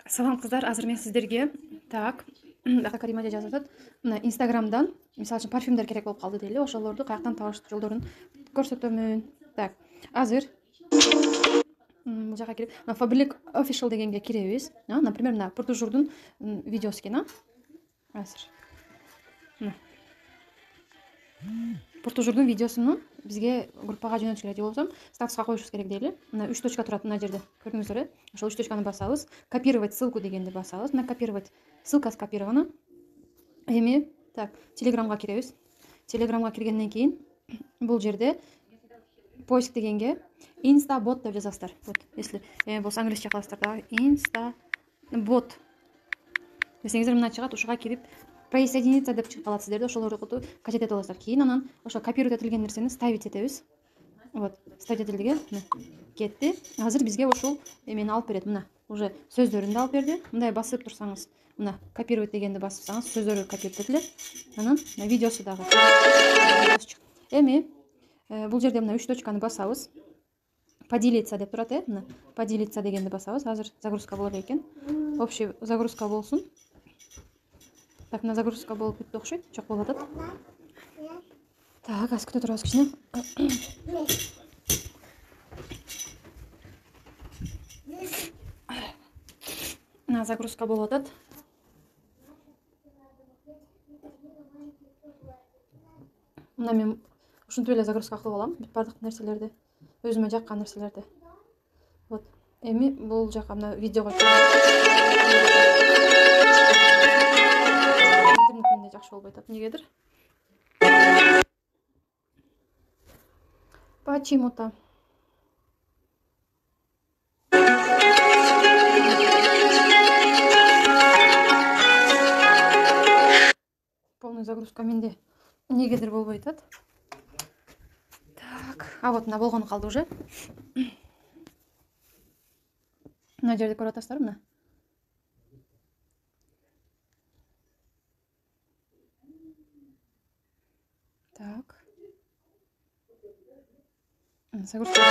Салам кыздар, азыр мен сиздерге так Карима эже жазып атат. Мына Инстаграмдан, мисалы үчүн парфюмдер керек болуп калды дейли, ошолорду каяктан табыш жолдорун көрсөтөмүн. Так, азыр бул жака кирип, мына Fabric Official дегенге киребиз. Например, мына Пуртужурдун видеосу экен, азыр. Пуртужурдун видеосуну бизге группага жөнөтүш керек болсом, статуска коюшубуз керек дейли. Мына 3 точка турат мына жерде. Көрдүңүздөр, ошол 3 точканы басабыз. Копировать ссылку дегенди басабыз. Мына копировать. Ссылка скопирована. Эми так, Телеграмга киребиз. Телеграмга киргенден кийин бул жерде поиск дегенге Instabot деп жазасыздар. Вот, если болсо англисче кыласыздар да. Instabot десеңиздер мына чыгат, ушуга кирип присоединиться деп чыгып калат сиздерде, ошолорду качать этип аласыздар. Кийин анан ошо копировать этилген нерсени ставить этебиз. Вот, ставить этилген кетти. Азыр бизге ушул эмени алып берет. Мына уже сөздөрүн да алып берди. Мындай басып турсаңыз, мына копировать дегенди бассаңыз, сөздөрү копировать этилет. Анан видеосу дагы. Эми бул жерде мына 3 точканы басабыз. Поделиться деп турат, мына поделиться дегенди басабыз. Азыр загрузка болот экен. Общий загрузка болсун. Так, мына загрузка болуп бүттү окшойт. Жок болуп атат. Так, аз күтө турабыз кичине. Мына загрузка болуп атат. Мына мен ушинтип эле загрузка кылып алам, бардык нерселерди, өзүмө жаккан нерселерди. Вот. Эми бул жака мына видеого интернет менде жакшы болбой атат, эмнегедир. Почему-то. Полная загрузка менде эмнегедир болбой атат. Так, а вот мына болгону калды уже. Мына жерде көрүп атасыздар, мына. Так. Загрузка.